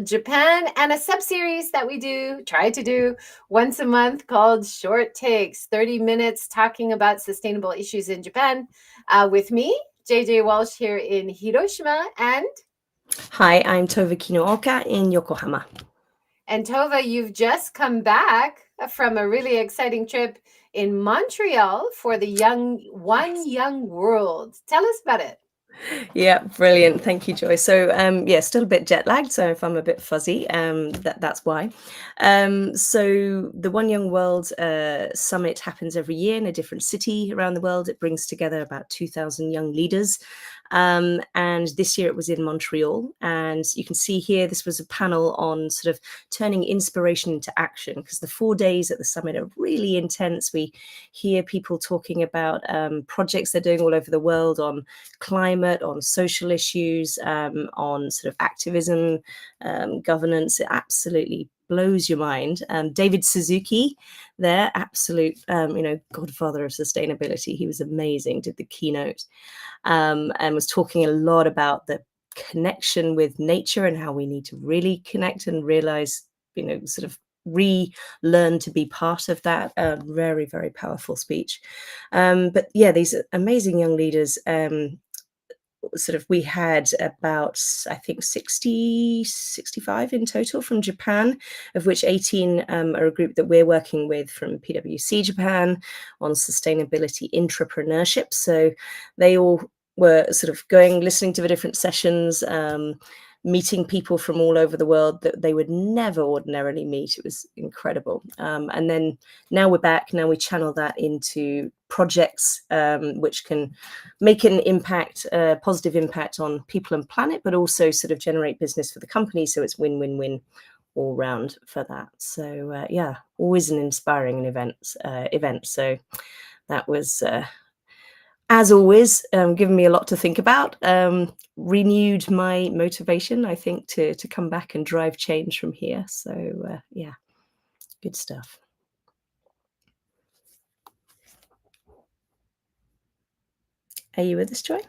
Japan, and a sub-series that we try to do once a month called Short Takes, 30 minutes talking about sustainable issues in Japan with me, JJWalsh here in Hiroshima, and... Hi, I'm Tove Kinooka in Yokohama. And Tove, you've just come back from a really exciting trip in Montreal for the One Young World. Tell us about it. Yeah, brilliant. Thank you, Joy. So, still a bit jet lagged. So if I'm a bit fuzzy, that's why. So the One Young World Summit happens every year in a different city around the world. It brings together about 2,000 young leaders. And this year it was in Montreal. And you can see here, this was a panel on sort of turning inspiration into action, because the 4 days at the summit are really intense. We hear people talking about projects they're doing all over the world on climate, on social issues, on sort of activism, governance. It absolutely blows your mind. David Suzuki there, absolute, godfather of sustainability. He was amazing, did the keynote, and was talking a lot about the connection with nature and how we need to really connect and realize, sort of relearn to be part of that. Very, very powerful speech. But yeah, these amazing young leaders, we had about, I think, 65 in total from Japan, of which 18 are a group that we're working with from PwC Japan on sustainability entrepreneurship. So they all were sort of listening to the different sessions, meeting people from all over the world that they would never ordinarily meet. It was incredible. And then now we're back. Now we channel that into projects which can make an impact, a positive impact on people and planet, but also sort of generate business for the company. So it's win-win-win all round for that. So yeah, always an inspiring event. So that was... as always, given me a lot to think about, renewed my motivation, I think, to come back and drive change from here. So yeah, good stuff. Are you with us, Joy?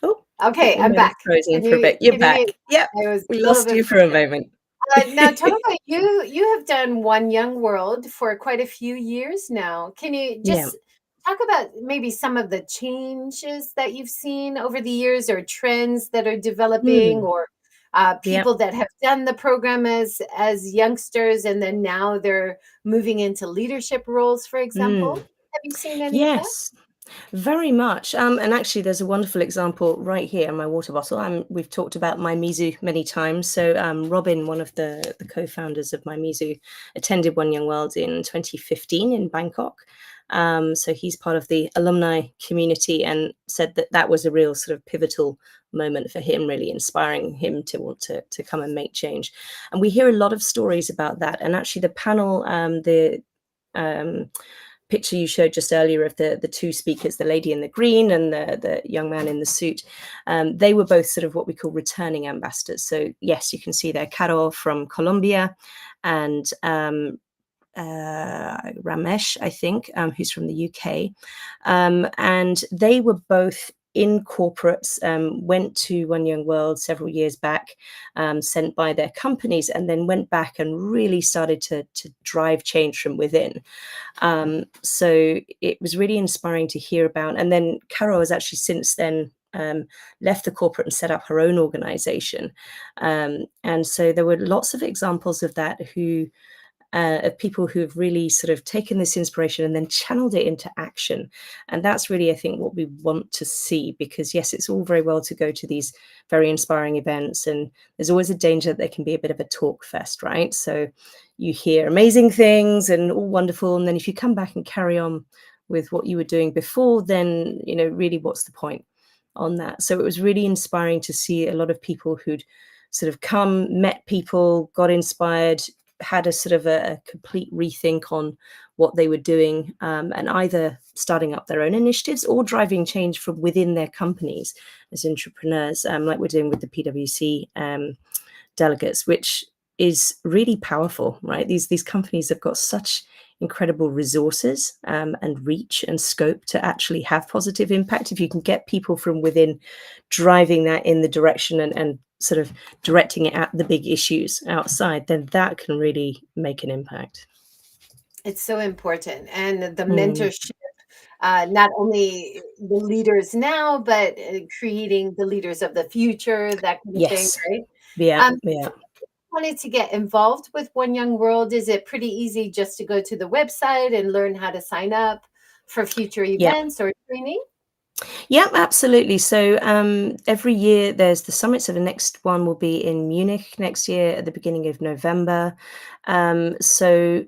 Oh, okay, I'm back. Frozen for a bit. You're back. Yeah, we lost you for a moment. Now, Tove, you have done One Young World for quite a few years now. Can you just talk about maybe some of the changes that you've seen over the years, or trends that are developing, or people that have done the program as youngsters and then now they're moving into leadership roles, for example? Have you seen any of that? Yes. Very much. And actually, there's a wonderful example right here in my water bottle. We've talked about MyMizu many times. So Robin, one of the co-founders of MyMizu, attended One Young World in 2015 in Bangkok. So he's part of the alumni community and said that was a real sort of pivotal moment for him, really inspiring him to want to come and make change. And we hear a lot of stories about that. And actually, the panel, picture you showed just earlier of the two speakers, the lady in the green and the young man in the suit, they were both sort of what we call returning ambassadors. So yes, you can see there Caro from Colombia and Ramesh, I think, who's from the UK. And they were both in corporates, went to One Young World several years back, sent by their companies, and then went back and really started to drive change from within. So it was really inspiring to hear about. And then Caro has actually since then left the corporate and set up her own organization. And so there were lots of examples of that of people who have really sort of taken this inspiration and then channeled it into action. And that's really, I think, what we want to see, because yes, it's all very well to go to these very inspiring events, and there's always a danger that they can be a bit of a talk fest, right? So you hear amazing things and all wonderful, and then if you come back and carry on with what you were doing before, then, really what's the point on that? So it was really inspiring to see a lot of people who'd sort of come, met people, got inspired, had a sort of a complete rethink on what they were doing, and either starting up their own initiatives or driving change from within their companies as entrepreneurs, like we're doing with the PwC delegates, which is really powerful, right? These companies have got such incredible resources and reach and scope to actually have positive impact. If you can get people from within driving that in the direction and sort of directing it at the big issues outside, then that can really make an impact. It's so important. And the mentorship, not only the leaders now, but creating the leaders of the future, that kind of thing, Yes. right? Yeah. Um, Yeah. Wanted to get involved with One Young World, is it pretty easy just to go to the website and learn how to sign up for future Yeah. events or training? Yeah, absolutely. So every year there's the summit. So the next one will be in Munich next year at the beginning of November. So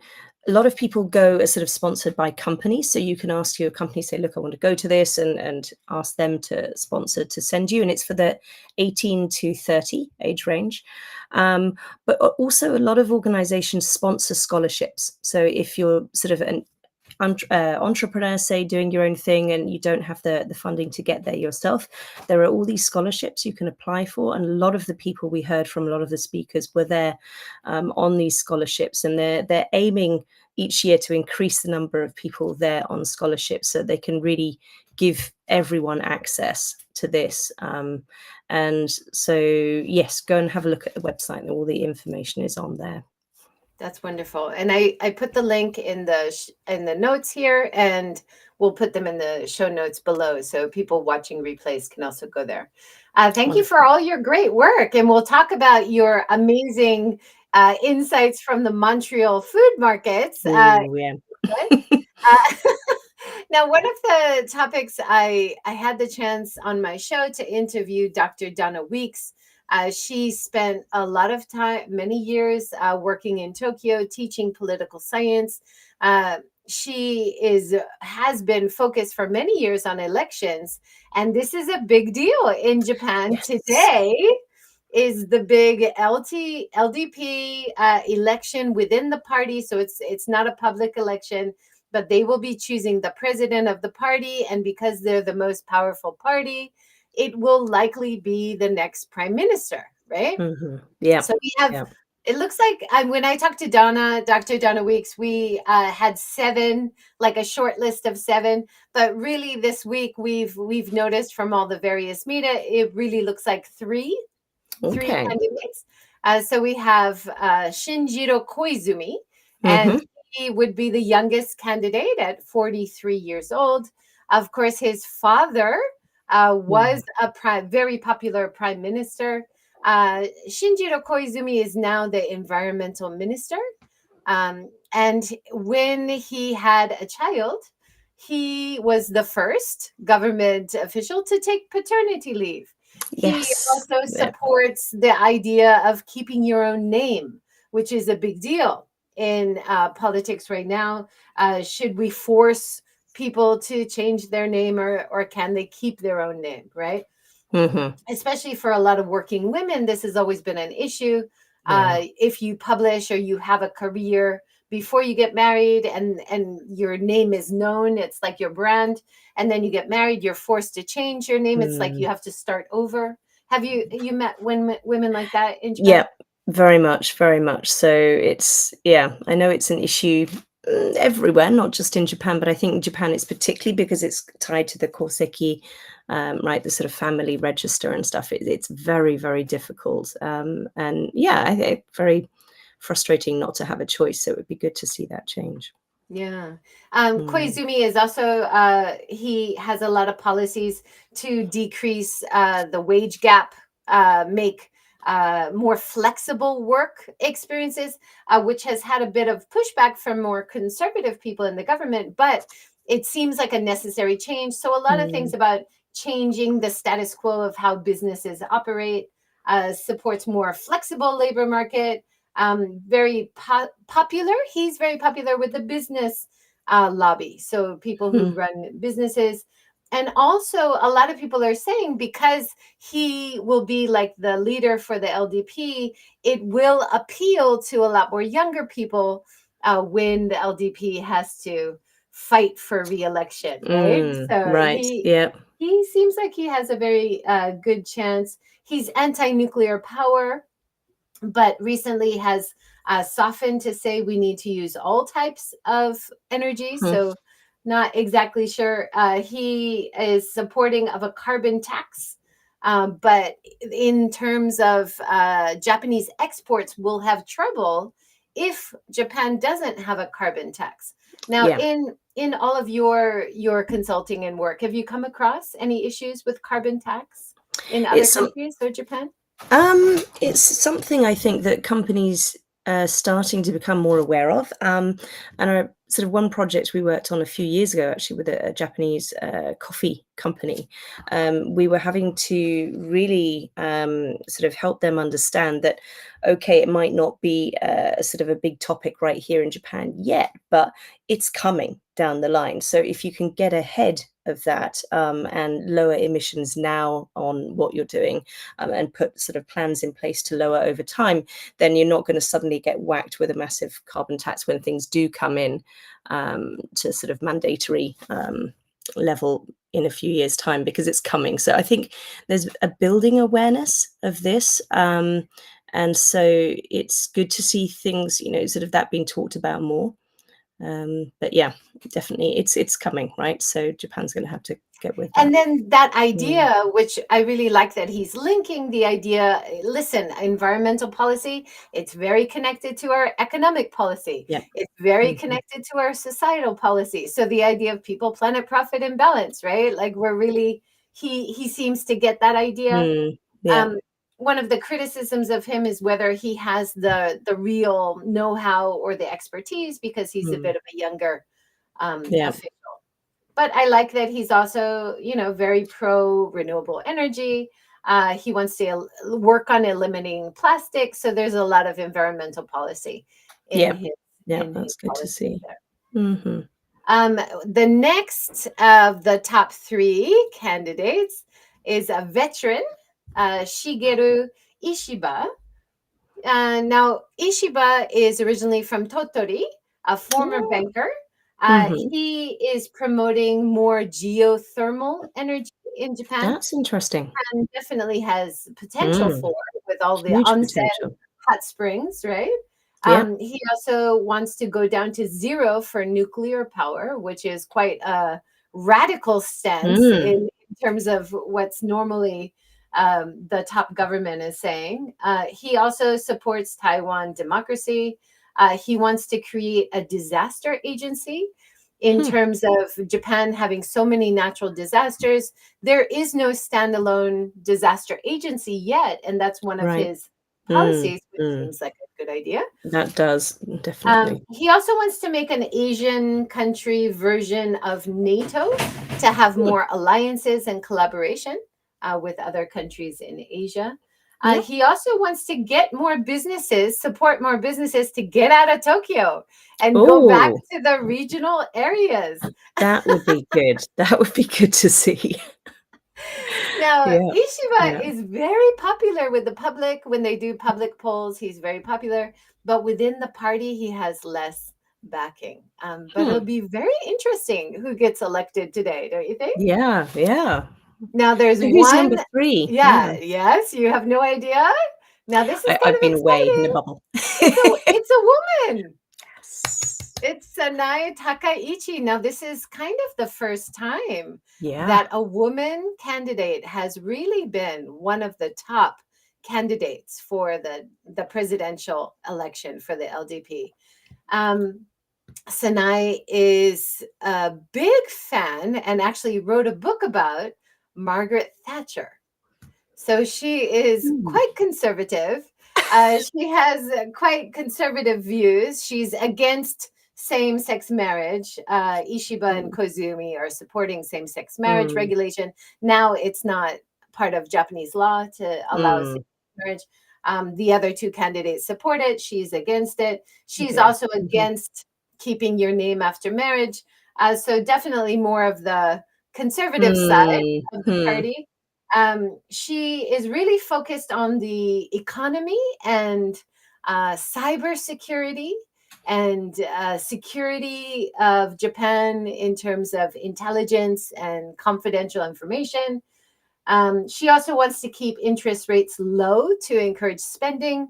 a lot of people go as sort of sponsored by companies. So you can ask your company, say, look, I want to go to this, and ask them to sponsor to send you. And it's for the 18 to 30 age range. But also a lot of organizations sponsor scholarships. So if you're sort of an entrepreneurs, say, doing your own thing and you don't have the funding to get there yourself, there are all these scholarships you can apply for, and a lot of the people we heard from, a lot of the speakers were there on these scholarships, and they're aiming each year to increase the number of people there on scholarships so they can really give everyone access to this. And so yes, go and have a look at the website, and all the information is on there. That's wonderful. And I put the link in the notes here, and we'll put them in the show notes below, so people watching replays can also go there. Thank you for Wonderful. all your great work, and we'll talk about your amazing insights from the Montreal food markets. Oh yeah. Uh, Now, one of the topics I had the chance on my show to interview Dr.Donna Weeks. She spent a lot of time, many years, working in Tokyo, teaching political science. She has been focused for many years on elections, and this is a big deal in Japan Yes. today. Is the big LDP election within the party? So it's not a public election, but they will be choosing the president of the party. And because they're the most powerful party, it will likely be the next prime minister, right? Yeah. So we have, Yeah. it looks like when I talked to Dr. Donna Weeks, we had seven, like a short list of seven. But really, this week we've noticed from all the various media, it really looks like three Okay. candidates. So we have Shijiro Koizumi, and Mhm. he would be the youngest candidate at 43 years old. Of course, his father was Mm. a very popular prime minister. Shijiro Koizumi is now the environmental minister. And when he had a child, he was the first government official to take paternity leave. He Yes. also Yeah. supports the idea of keeping your own name, which is a big deal in politics right now. Should we force people to change their name, or can they keep their own name, right? Mhm. Especially for a lot of working women, this has always been an issue. Yeah. If you publish or you have a career before you get married, and your name is known, it's like your brand, and then you get married, you're forced to change your name. It's like Mm. you have to start over. Have you met women like that in Japan? Yeah. Very much, very much. So it's, yeah, I know it's an issue everywhere, not just in Japan, but I think in Japan it's particularly because it's tied to the koseki, right, the sort of family register and stuff. It's very, very difficult. And yeah, I think very frustrating not to have a choice. So it would be good to see that change. Yeah. Mm. Koizumi is also, he has a lot of policies to decrease the wage gap, make more flexible work experiences, which has had a bit of pushback from more conservative people in the government, but it seems like a necessary change. So, a lot of things Mm. about changing the status quo of how businesses operate, supports more flexible labor market, very popular. He's very popular with the business lobby. So people who Mm. run businesses. And also, a lot of people are saying because he will be like the leader for the LDP, it will appeal to a lot more younger people when the LDP has to fight for reelection, right? Mm. So Right. Yeah. he seems like he has a very good chance. He's anti-nuclear power, but recently has softened to say we need to use all types of energy. So not exactly sure. He is supporting of a carbon tax, but in terms of Japanese exports will have trouble if Japan doesn't have a carbon tax. Now, Yeah. in all of your consulting and work, have you come across any issues with carbon tax in other countries or Japan? It's something I think that companies are starting to become more aware of. And our sort of one project we worked on a few years ago, actually, with a Japanese coffee company, we were having to really sort of help them understand that, okay, it might not be a sort of a big topic right here in Japan yet, but it's coming down the line. So if you can get ahead of that and lower emissions now on what you're doing, and put sort of plans in place to lower over time, then you're not going to suddenly get whacked with a massive carbon tax when things do come in to sort of mandatory level in a few years' time, because it's coming. So I think there's a building awareness of this. And so it's good to see things, sort of that being talked about more. But yeah, definitely it's coming, right? So Japan's going to have to get with that. And then that idea, which I really like, that he's linking the idea, listen, environmental policy, it's very connected to our economic policy. Yeah. It's very connected to our societal policy. So the idea of people, planet, profit, and balance, right? Like we're really, he seems to get that idea. Yeah. One of the criticisms of him is whether he has the real know-how or the expertise, because he's a bit of a younger official. But I like that he's also, very pro renewable energy. He wants to work on eliminating plastic. So there's a lot of environmental policy in his That's good to see. there. The next of the top 3 candidates is a veteran, Shigeru Ishiba. Now, Ishiba is originally from Tottori, a former banker. He is promoting more geothermal energy in Japan. That's interesting. And definitely has potential for it, with all the Huge onsen potential. hot springs, right? Yeah. He also wants to go down to 0 for nuclear power, which is quite a radical stance in terms of what's normally the top government is saying. He also supports Taiwan democracy. He wants to create a disaster agency. In terms of Japan having so many natural disasters, there is no standalone disaster agency yet. And that's one of his policies, which seems like a good idea. That does, definitely. He also wants to make an Asian country version of NATO to have more alliances and collaboration with other countries in Asia. He also wants to get more businesses, support more businesses to get out of Tokyo and go back to the regional areas. That would be good. That would be good to see. Now, Ishiba is very popular with the public. When they do public polls, he's very popular. But within the party, he has less backing. But it'll be very interesting who gets elected today, don't you think? Yeah. Now there's So who's one. number 3? Yes, you have no idea. Now this is kind I've of been exciting. away in the bubble. It's a woman. It's Sanae Takaichi. Now this is kind of the first time that a woman candidate has really been one of the top candidates for the presidential election for the LDP. Sanae is a big fan and actually wrote a book about Margaret Thatcher. So she is quite conservative. She has quite conservative views. She's against same-sex marriage. Ishiba and Koizumi are supporting same-sex marriage regulation. Now it's not part of Japanese law to allow same-sex marriage. The other 2 candidates support it. She's against it. She's also against keeping your name after marriage. So definitely more of the conservative side of the party. She is really focused on the economy and cybersecurity and security of Japan in terms of intelligence and confidential information. She also wants to keep interest rates low to encourage spending.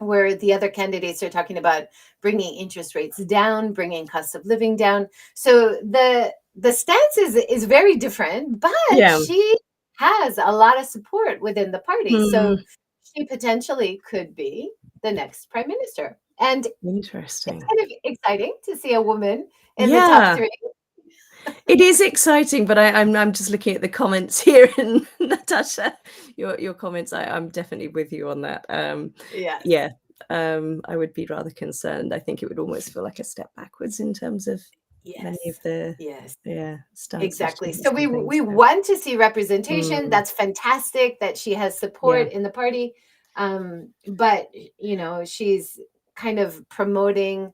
where the other candidates are talking about bringing interest rates down, bringing cost of living down. So the stance is very different, but Yeah. she has a lot of support within the party. Hmm. So she potentially could be the next prime minister. And it's Interesting. kind of exciting to see a woman in the top Yeah. three. It is exciting, but I'm just looking at the comments here, and Natasha, your comments. I'm definitely with you on that. Yes. Yeah, I would be rather concerned. I think it would almost feel like a step backwards in terms of many of Yes. the Yes. stance Exactly. So achievements we and things. we So, want to see representation. mm, That's fantastic that she has yeah, support in the party. But she's kind of promoting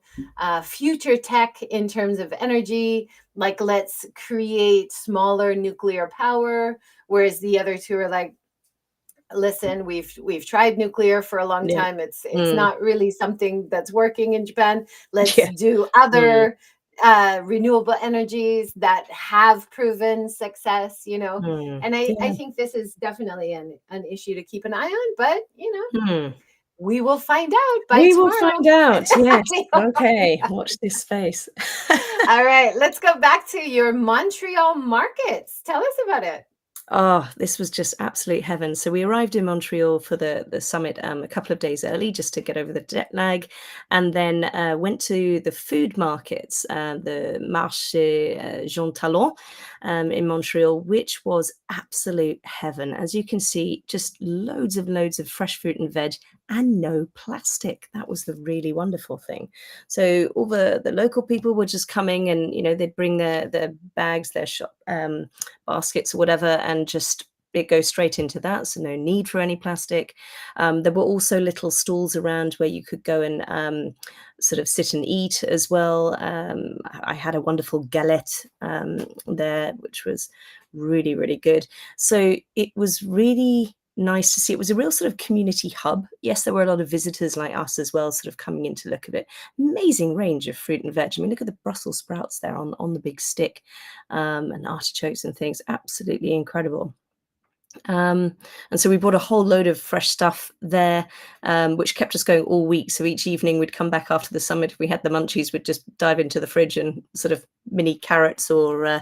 future tech in terms of energy, like let's create smaller nuclear power, whereas the other two are like, listen, we've tried nuclear for a long yeah, time. It's mm, not really something that's working in Japan. Let's yeah, do mm, other renewable energies that have proven success, and I yeah. think this is definitely an issue to keep an eye on, but Hmm. we will find out by We will tomorrow. find out. Yes. We will find Okay. out. Watch this space. All right, let's go back to your Montreal markets. Tell us about it. Oh, this was just absolute heaven. So we arrived in Montreal for the summit a couple of days early just to get over the jet lag, and then went to the food markets, the Marche Jean Talon in Montreal, which was absolute heaven. As you can see, just loads of fresh fruit and veg and no plastic. That was the really wonderful thing. So all the local people were just coming, and they'd bring their bags, their shop baskets or whatever, and just it goes straight into that, so no need for any plastic. There were also little stalls around where you could go and sort of sit and eat as well. I had a wonderful galette there, which was really, really good. So it was really nice to see. It was a real sort of community hub. Yes, there were a lot of visitors like us as well, sort of coming in to look at it. Amazing range of fruit and veg. I mean, look at the Brussels sprouts there on the big stick, and artichokes and things. Absolutely incredible. And so we bought a whole load of fresh stuff there, which kept us going all week. So each evening we'd come back after the summit. If we had the munchies, we'd just dive into the fridge and sort of mini carrots or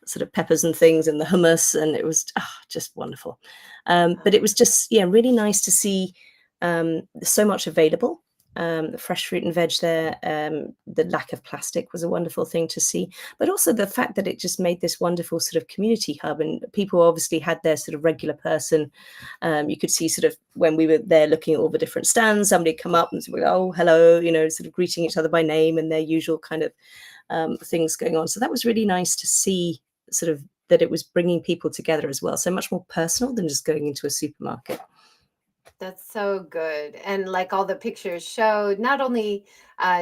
sort of peppers and things, and the hummus, and it was just wonderful. But it was just really nice to see so much available. The fresh fruit and veg there, the lack of plastic was a wonderful thing to see, but also the fact that it just made this wonderful sort of community hub, and people obviously had their sort of regular person. You could see sort of when we were there looking at all the different stands, somebody come up and say, oh, hello, sort of greeting each other by name and their usual kind of things going on. So that was really nice to see, sort of, that it was bringing people together as well. So much more personal than just going into a supermarket. That's so good. And like all the pictures showed, not only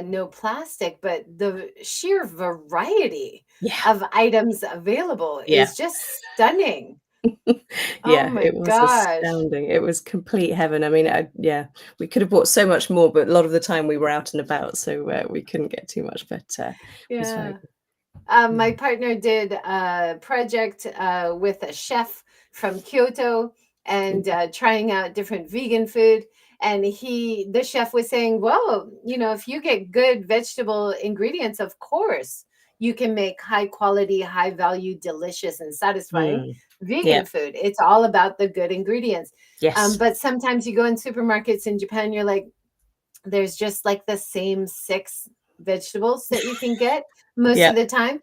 no plastic, but the sheer variety Yeah. of items available Yeah. is just stunning. Oh Yeah, my it was gosh. astounding. It was complete heaven. I mean, we could have bought so much more, but a lot of the time we were out and about, so we couldn't get too much, but it was very Yeah. good. My Mm. partner did a project with a chef from Kyoto and trying out different vegan food. And the chef was saying, well, if you get good vegetable ingredients, of course, you can make high quality, high value, delicious, and satisfying Mm. Yeah. vegan food. It's all about the good ingredients. Yes. But sometimes you go in supermarkets in Japan, you're like, there's just like the same 6 vegetables that you can get most Yeah. of the time.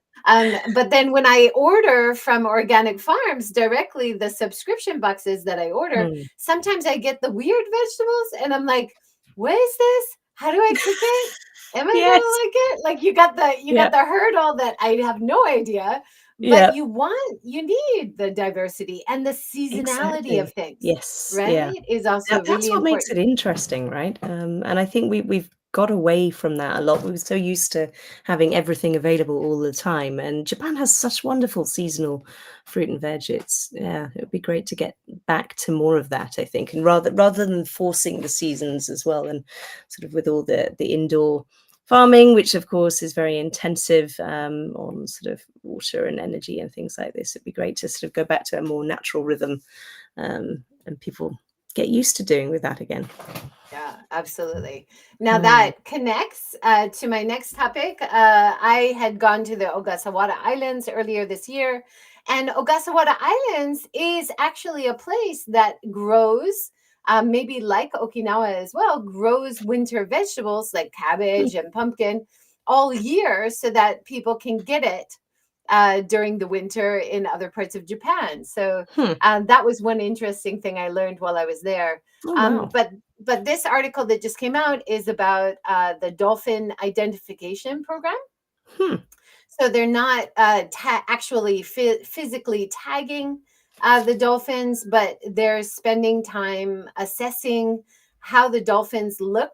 But then when I order from organic farms directly, the subscription boxes that I order, Mm. sometimes I get the weird vegetables and I'm like, what is this? How do I cook it? Am I Yes. gonna like it? Like you got Yeah. the hurdle that I have no idea, but Yeah. you need the diversity and the seasonality of Exactly. things, Yes. Yeah. right? Is Now also that's really what makes it important. interesting, right? And I think we've got away from that a lot. We were so used to having everything available all the time, and Japan has such wonderful seasonal fruit and veg. It would be great to get back to more of that, I think, and rather than forcing the seasons as well, and sort of with all the indoor farming, which of course is very intensive on sort of water and energy and things like this. It'd be great to sort of go back to a more natural rhythm, and people get used to doing with that again. Yeah, absolutely. Now that connects to my next topic. I had gone to the Ogasawara Islands earlier this year, and Ogasawara Islands is actually a place that grows, maybe like Okinawa as well, grows winter vegetables like cabbage and pumpkin all year so that people can get it during the winter in other parts of Japan. So that was one interesting thing I learned while I was there. Oh, wow. But this article that just came out is about the dolphin identification program. So they're not actually physically tagging the dolphins, but they're spending time assessing how the dolphins look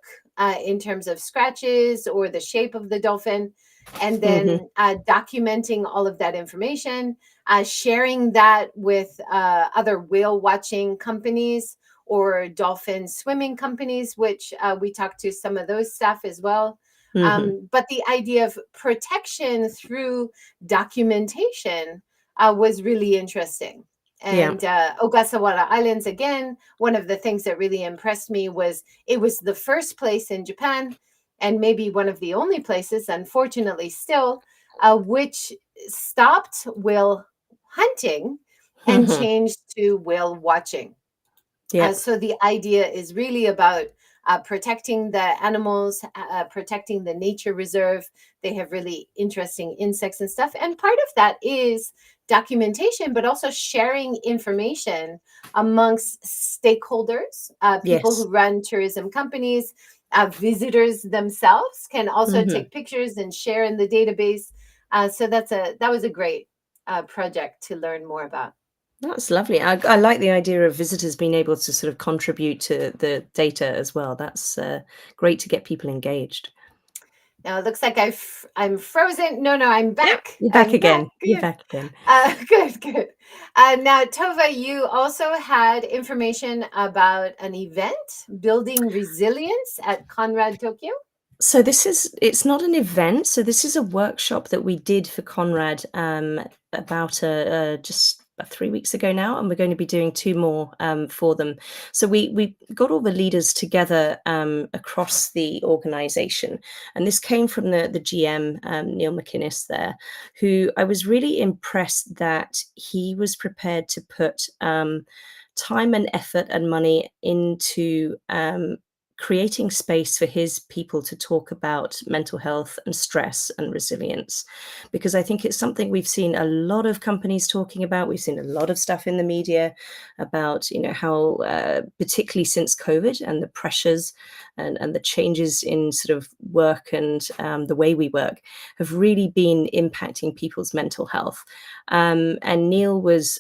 in terms of scratches or the shape of the dolphin, and then documenting all of that information, sharing that with other whale watching companies or dolphin swimming companies, which we talked to some of those staff as well. But the idea of protection through documentation was really interesting. And Ogasawara Islands, again, one of the things that really impressed me was it was the first place in Japan, and maybe one of the only places, unfortunately still, which stopped whale hunting and changed to whale watching. So the idea is really about protecting the animals, protecting the nature reserve. They have really interesting insects and stuff. And part of that is documentation, but also sharing information amongst stakeholders, people who run tourism companies, visitors themselves can also take pictures and share in the database. So that was a great project to learn more about. That's lovely. I like the idea of visitors being able to sort of contribute to the data as well. That's great to get people engaged. Now it looks like I'm frozen. No, I'm Yep, back. you're back I'm back. again. You're Good. back again. Good. Now, Tova, you also had information about an event building resilience at Conrad Tokyo. So it's not an event. So this is a workshop that we did for Conrad about just 3 weeks ago now, and we're going to be doing 2 more for them. So we got all the leaders together across the organization, and this came from the GM, Neil McInnes there, who I was really impressed that he was prepared to put time and effort and money into creating space for his people to talk about mental health and stress and resilience, because I think it's something we've seen a lot of companies talking about. We've seen a lot of stuff in the media about, how particularly since COVID and the pressures and the changes in sort of work and the way we work have really been impacting people's mental health. And Neil was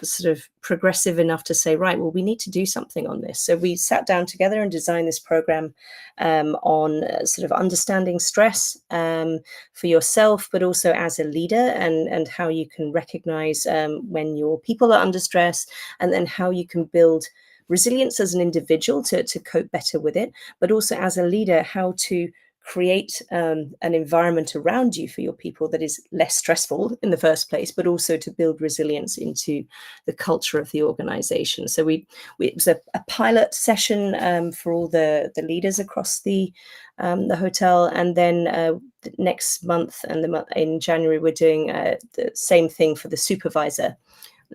sort of progressive enough to say, right, well, we need to do something on this. So we sat down together and designed this program on sort of understanding stress for yourself, but also as a leader, and how you can recognize when your people are under stress, and then how you can build resilience as an individual to cope better with it, but also as a leader, how to create an environment around you for your people that is less stressful in the first place, but also to build resilience into the culture of the organization. So it was a pilot session for all the leaders across the hotel, and then next month and in January we're doing the same thing for the supervisor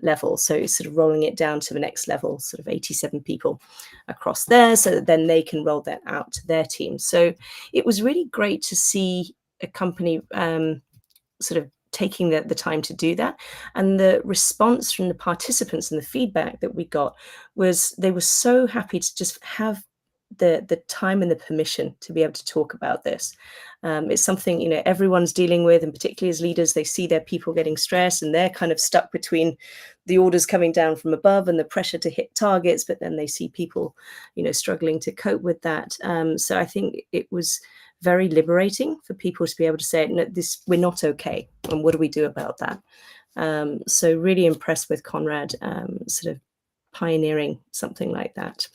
level, so sort of rolling it down to the next level, sort of 87 people across there, so that then they can roll that out to their team. So it was really great to see a company sort of taking the time to do that, and the response from the participants and the feedback that we got was they were so happy to just have the time and the permission to be able to talk about this. It's something everyone's dealing with, and particularly as leaders, they see their people getting stressed and they're kind of stuck between the orders coming down from above and the pressure to hit targets, but then they see people struggling to cope with that. So I think it was very liberating for people to be able to say, no, we're not okay, and what do we do about that? So really impressed with Conrad sort of pioneering something like that.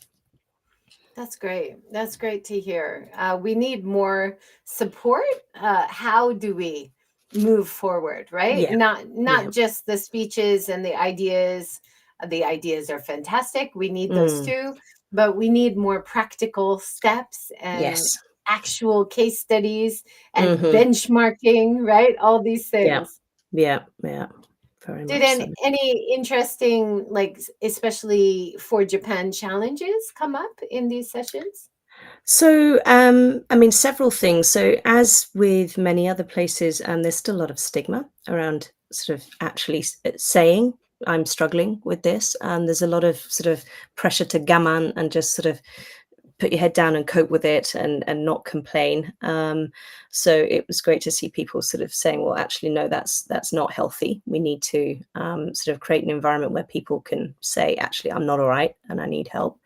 That's great. That's great to hear. We need more support. How do we move forward, right? Yeah. Not just the speeches and the ideas, The ideas are fantastic. We need those Mm. too, but we need more practical steps and Yes. actual case studies and Mhm. benchmarking, right? All these Yeah. things. Yeah. Yeah. Very Did much so. any interesting, like, especially for Japan, challenges come up in these sessions? So, I mean, several things. So, as with many other places, there's still a lot of stigma around sort of actually saying, I'm struggling with this. There's a lot of sort of pressure to gaman and just sort of put your head down and cope with it and not complain. So it was great to see people sort of saying, well, actually, no, that's not healthy. We need to sort of create an environment where people can say, actually, I'm not all right and I need help.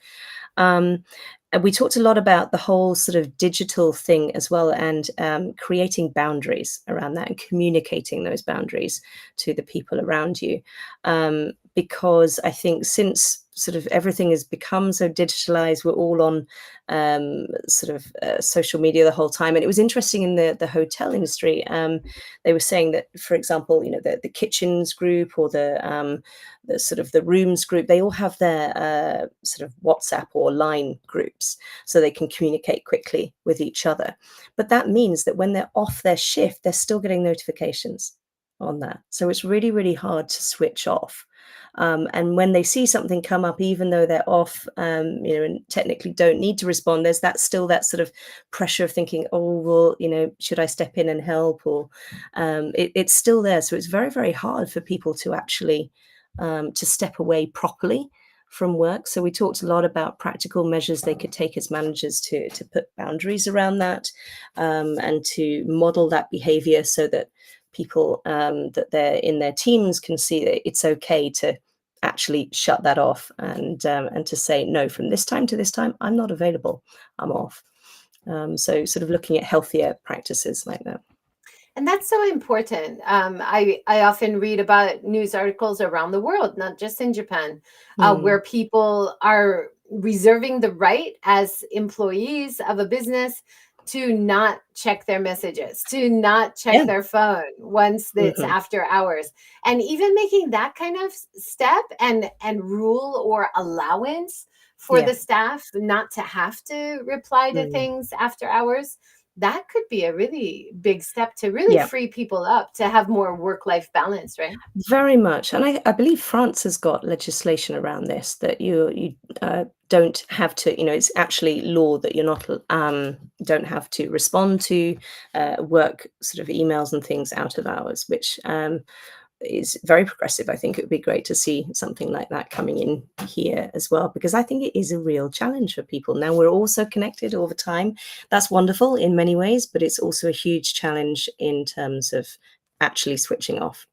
Um, and we talked a lot about the whole sort of digital thing as well, and creating boundaries around that and communicating those boundaries to the people around you. Because I think since sort of everything has become so digitalized, we're all on sort of social media the whole time. And it was interesting in the hotel industry. They were saying that, for example, the kitchens group or the sort of the rooms group, they all have their sort of WhatsApp or line groups so they can communicate quickly with each other. But that means that when they're off their shift, they're still getting notifications on that. So it's really, really hard to switch off. And when they see something come up, even though they're off, and technically don't need to respond, there's that sort of pressure of thinking, oh, well, should I step in and help? Or it's still there. So it's very, very hard for people to actually to step away properly from work. So we talked a lot about practical measures they could take as managers to put boundaries around that, and to model that behavior so that people that they're in their teams can see that it's okay to actually shut that off and to say, no, from this time to this time, I'm not available, I'm off. So sort of looking at healthier practices like that. And that's so important. I often read about news articles around the world, not just in Japan, Mm. where people are reserving the right as employees of a business to not check their messages, to not check Yeah. their phone once it's Hmm. after hours, and even making that kind of step and rule or allowance for Yeah. the staff not to have to reply to Mm. things after hours. That could be a really big step to really Yeah. free people up to have more work-life balance, right? Very much, and I believe France has got legislation around this that you don't have to. It's actually law that you're not don't have to respond to work sort of emails and things out of hours, which is very progressive. I think it would be great to see something like that coming in here as well, because I think it is a real challenge for people. Now we're all so connected all the time. That's wonderful in many ways, but it's also a huge challenge in terms of actually switching off.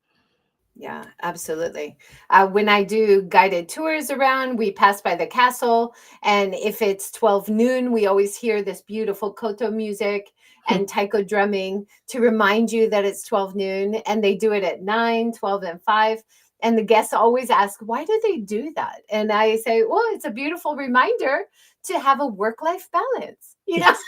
Yeah, absolutely. When I do guided tours around, we pass by the castle, and if it's 12 noon, we always hear this beautiful koto music and taiko drumming to remind you that it's 12 noon. And they do it at 9, 12, and 5. And the guests always ask, why do they do that? And I say, well, it's a beautiful reminder to have a work-life balance. Yes,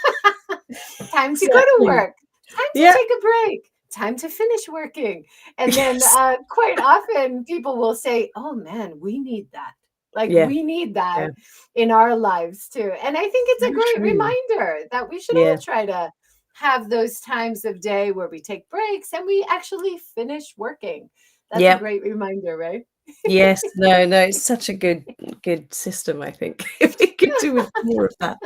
Time to go to exactly. work, time to Yeah, take a break, time to finish working. And then yes, quite often people will say, oh man, we need that. Like yeah, we need yeah, that in our lives too. And I think it's a very great true. reminder that we should all Yeah, try to have those times of day where we take breaks and we actually finish working. That's a yeah, great reminder, right? yes. No, no, it's such a good system, I think. If we could do with more of that.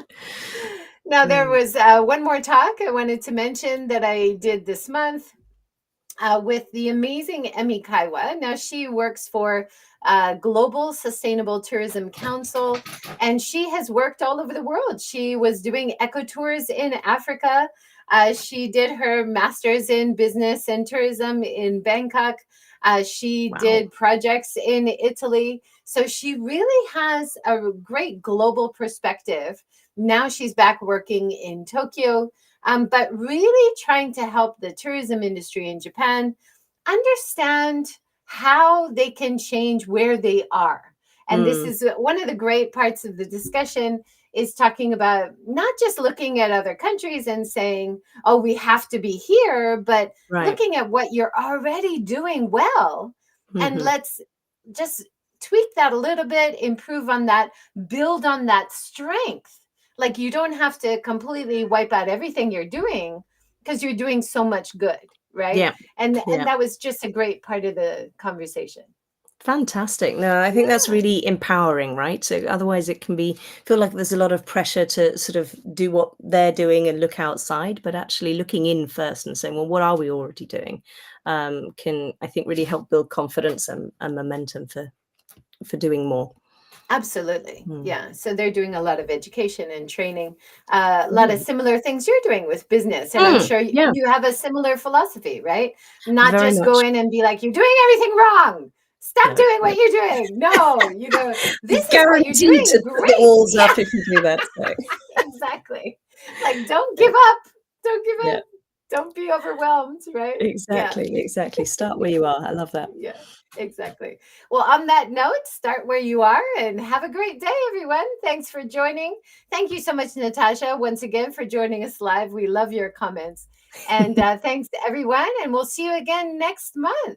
Now, there Mm. was one more talk I wanted to mention that I did this month with the amazing Emi Kaiwa. Now, she works for Global Sustainable Tourism Council, and she has worked all over the world. She was doing eco tours in Africa. She did her master's in business and tourism in Bangkok. She Wow. did projects in Italy. So she really has a great global perspective. Now she's back working in Tokyo, but really trying to help the tourism industry in Japan understand how they can change where they are. And this Mm, is one of the great parts of the discussion is talking about not just looking at other countries and saying, oh, we have to be here, but right. looking at what you're already doing well. And Mhm. let's just tweak that a little bit, improve on that, build on that strength. Like you don't have to completely wipe out everything you're doing because you're doing so much good, right? Yeah. And Yeah. that was just a great part of the conversation. Fantastic. No, I think that's really empowering, right? So otherwise it can feel like there's a lot of pressure to sort of do what they're doing and look outside, but actually looking in first and saying, well, what are we already doing? Can, I think, really help build confidence and momentum for doing more. Absolutely. Yeah. So they're doing a lot of education and training, a lot of similar things you're doing with business. And I'm sure you have a similar philosophy, right? Not Very just go much. in and be like, you're doing everything wrong. Stop doing what you're doing. No, this is what you're Guaranteed doing. to put the Great. walls Yeah, up if you do that. So. exactly. Like, don't Yeah. give up. Don't give Yeah. up. Don't be overwhelmed, right? Exactly. Start where you are. I love that. Yeah, exactly. Well, on that note, start where you are and have a great day, everyone. Thanks for joining. Thank you so much, Natasha, once again for joining us live. We love your comments. And thanks to everyone. And we'll see you again next month.